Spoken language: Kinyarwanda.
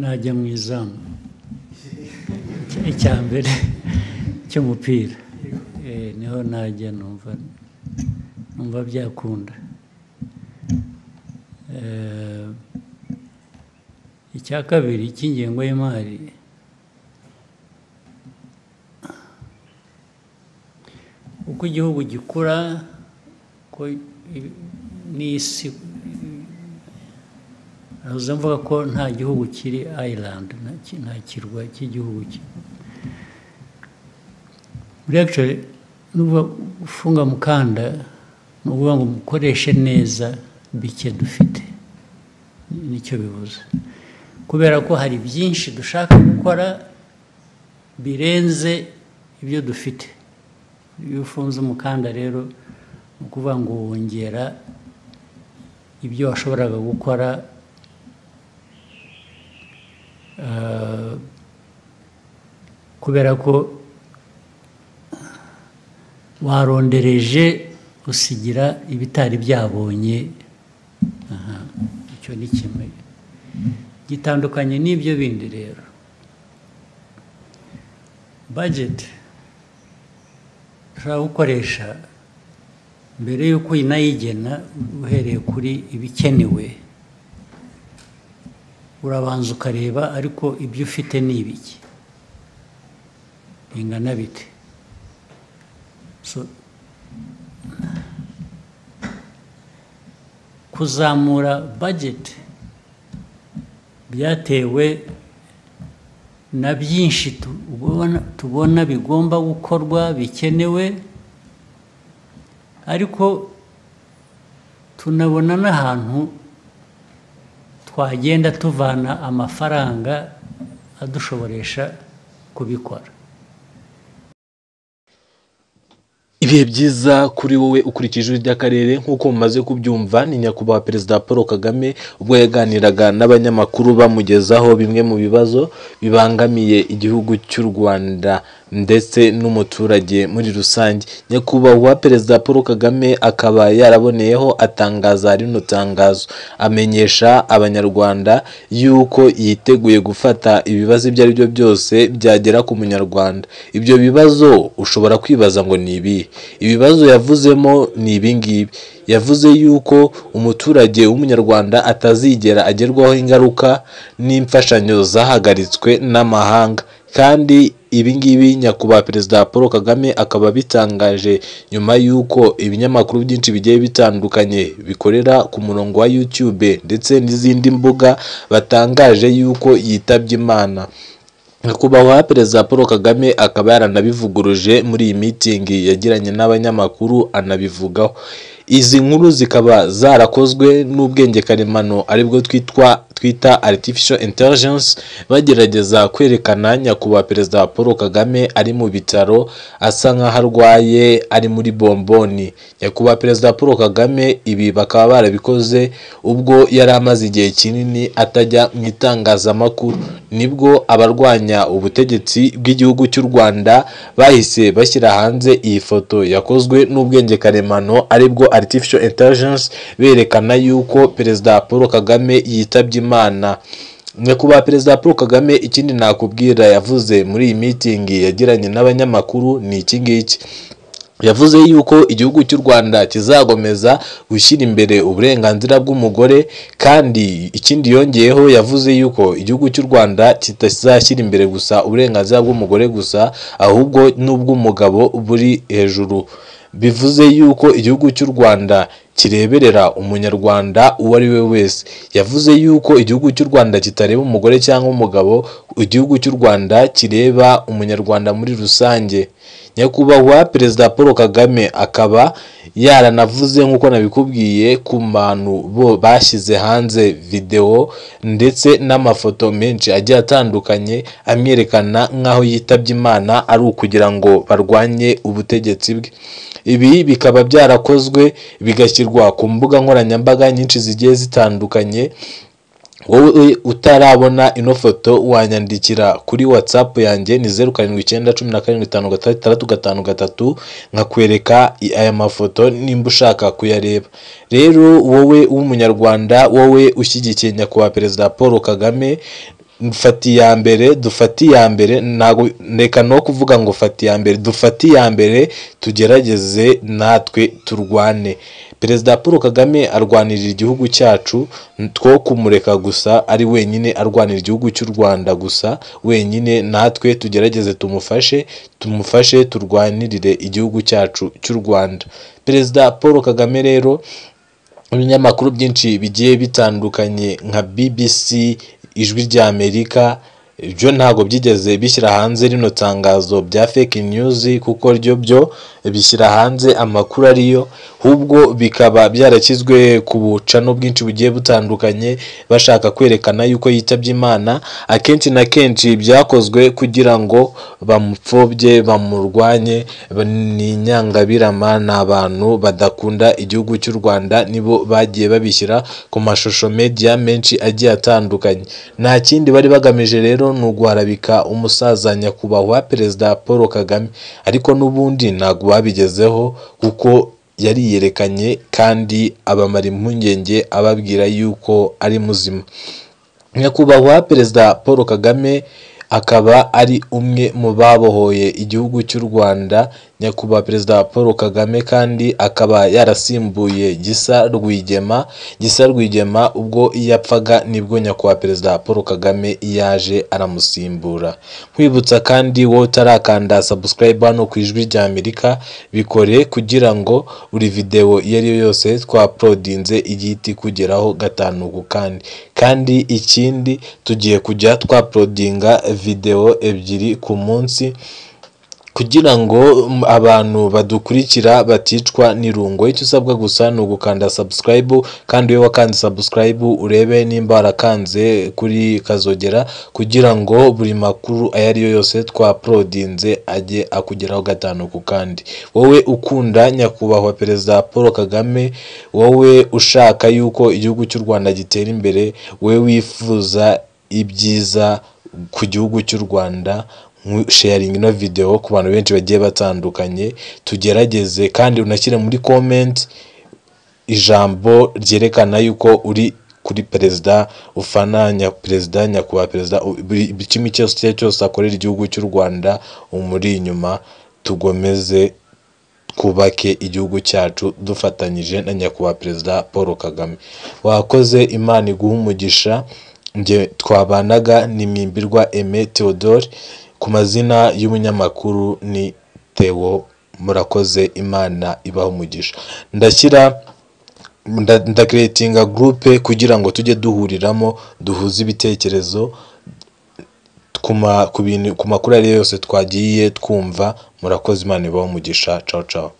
najya mu izamu icya mbere cy'umupira niho najya numva byakunda. Icya kabiri cy'ingengo y'imari uko igihugu gikura ko n'isi aho mvuga ko nta gihugu kiri island, nta kirwa cy'igihugu muri actually nuba ufunga mukanda nuvuga ngo mukoreshe neza bike dufite, nicyo bivuze, kubera ko hari byinshi dushaka gukora birenze ibyo dufite. Iyo ufunze umukanda rero ni ukuvuga ngo wongera ibyo washoboraga gukora kubera ko warondereje usigira ibitari byabonye. Icyo ni kimwe gitandukanye n'ibyo bindi. Rero budget ushobora gukoresha mbere y'uko unayigena uhereye kuri ibikenewe, urabanza ukareba ariko ibyo ufite ni ibiki, bingana bite. Kuzamura budget byatewe na byinshi tubona bigomba gukorwa bikenewe, ariko tunabona n'ahantu twagenda tuvana amafaranga adushoboresha kubikora. Ibihe byiza kuri wowe ukurikije ry'akarere. Nk'uko mumaze kubyumva, ni nyakubahwa Perezida Paul Kagame ubwo yaganiraga n'abanyamakuru bamugezaho bimwe mu bibazo bibangamiye igihugu cy'u Rwanda ndetse n'umuturage muri rusange. Nyakubahwa Perezida Paul Kagame akaba yaraboneyeho atangaza rino tangazo, amenyesha abanyarwanda yuko yiteguye gufata ibibazo ibyo ari byo byose byagera ku munyarwanda. Ibyo bibazo ushobora kwibaza ngo ni ibi. Ibibazo yavuzemo ni ibingibi. Yavuze yuko umuturage w'umunyarwanda atazigera agerwaho ingaruka n'imfashanyo zahagaritswe n'amahanga, kandi ibingibi nyakubahwa Perezida Paul Kagame akaba bitangaje nyuma yuko ibinyamakuru byinshi bigiye bitandukanye bikorera ku murongo wa YouTube ndetse n'izindi mbuga batangaje yuko yitabye Imana. Nyakubahwa Perezida Paul Kagame akaba yaranabivuguruje muri iyi meeting yagiranye n'abanyamakuru, anabivugaho. Izi nkuru zikaba zarakozwe n'ubwenge karemano aribwo twita artificial intelligence, bagerageza kwerekana nyakubahwa Perezida Paul Kagame ari mu bitaro asa nk'aho arwaye, ari muri bomboni. Nyakubahwa Perezida Paul Kagame ibi bakaba barabikoze ubwo yari amaze igihe kinini atajya mu itangazamakuru, nibwo abarwanya ubutegetsi bw'igihugu cy'u Rwanda bahise bashyira hanze iyi foto yakozwe n'ubwenge karemano aribwo artificial intelligence, berekana yuko Perezida Paul Kagame yitabye Imana. Nyakubahwa Perezida Paul Kagame ikindi nakubwira yavuze muri iyi meeting yagiranye n'abanyamakuru ni iki ngiki. Yavuze yuko igihugu cy'u Rwanda kizagomeza gushyira imbere uburenganzira bw'umugore, kandi ikindi yongeyeho yavuze yuko igihugu cy'u Rwanda kitazashyira imbere gusa uburenganzira bw'umugore gusa, ahubwo n'ubw'umugabo buri hejuru. Bivuze yuko igihugu cy'u Rwanda kireberera umunyarwanda uwo ari we wese. Yavuze yuko igihugu cy'u Rwanda kitareba umugore cyangwa umugabo, igihugu cy'u Rwanda kireba umunyarwanda muri rusange. Nyakubahwa Perezida Paul Kagame akaba yaranavuze nk'uko nabikubwiye ku bantu bo bashyize hanze video ndetse n'amafoto menshi agiye atandukanye amyerekana nk'aho yitabye Imana ari ukugira ngo barwanye ubutegetsi bwe. Ibi bikaba byarakozwe bigashyirwa ku mbuga nkoranyambaga nyinshi zigiye zitandukanye. Wowe utarabona ino foto wanyandikira kuri WhatsApp yanjye ni 0791756353 nkakwereka aya mafoto nimba ushaka kuyareba. Rero wowe w'umunyarwanda, wowe ushyigikiye nyakubahwa Perezida Paul Kagame, dufati ya mbere ntago reka no kuvuga ngo fati ya mbere, dufati ya mbere tugerageze natwe turwane. Perezida Paul Kagame arwanirira igihugu cyacu, two kumureka gusa ari wenyine arwanira igihugu cy'u Rwanda gusa wenyine, natwe tugerageze tumufashe turwanirire igihugu cyacu cy'u Rwanda. Perezida Paul Kagame rero ibinyamakuru byinshi bigiye bitandukanye nka BBC, Ijwi rya Amerika, ibyo ntago byigeze bishyira hanze rino tangazo bya fake news, kuko ryo byo bishyira hanze amakuru ariyo, hubwo bikaba byarakizwe ku bucano bwinshi bugiye butandukanye bashaka kwerekana yuko yitabye Imana. Akenshi na kenshi byakozwe kugira ngo bamupfobye, bamurwanye. Ni Nyangabirama, n'abantu badakunda igihugu cy'u Rwanda, nibo bagiye babishyira ku mashusho media menshi agiye atandukanye. Nta kindi bari bagamije rero ni uguharabika umusaza nyakubahwa Perezida Paul Kagame, ariko n'ubundi ntabwo babigezeho kuko yari yerekanye kandi abamara impungenge ababwira yuko ari muzima. Nyakubahwa Perezida Paul Kagame akaba ari umwe mu babohoye igihugu cy'u Rwanda. Nyakubahwa Perezida Paul Kagame kandi akaba yarasimbuye Gisa Rwigema ubwo yapfaga, nibwo Nyakubahwa Perezida Paul Kagame yaje aramusimbura. Nkwibutsa kandi wowe utarakanda subscribe hano ku Ijwi rya Amerika, bikore kugira ngo buri video iyo ari yo yose twauploadinze igiti kugeraho gatanu ku kandi ikindi tugiye kujya twauploadinga video ebyiri ku munsi kugira ngo abantu badukurikira baticwa n'irungo. Icyo usabwa gusa ni ugukanda subscribe, kandi iyo wakanze subscribe urebe nimba warakanze kuri kazogera kugira ngo buri makuru ayari yo yose twauploadinze ajye akugeraho gatanu ku kandi. Wowe ukunda Nyakubahwa Perezida Paul Kagame, wowe ushaka yuko igihugu cy'u Rwanda gitera imbere, wowe wifuza ibyiza ku gihugu cy'u Rwanda, sharing ino video ku bantu benshi bagiye batandukanye, tugerageze kandi unashyire muri comment ijambo ryerekana yuko uri kuri perezida, ufana Nyakubahwa Perezida, kimwe cyose akorera igihugu cy'u Rwanda umuri inyuma. Tugomeze kubake igihugu cyacu dufatanyije na Nyakubahwa Perezida Paul Kagame. Wakoze, Imana iguha umugisha. Nge twabanaga ni Mimbirwa Aime Theodore, ku mazina y'umunyamakuru ni Theo. Murakoze, Imana ibaho umugisha. Ndakreatinga groupe kugira ngo tujye duhuriramo duhuze ibitekerezo ku makuru ari yose twagiye twumva. Murakoze, Imana ibaho umugisha. Ciao ciao.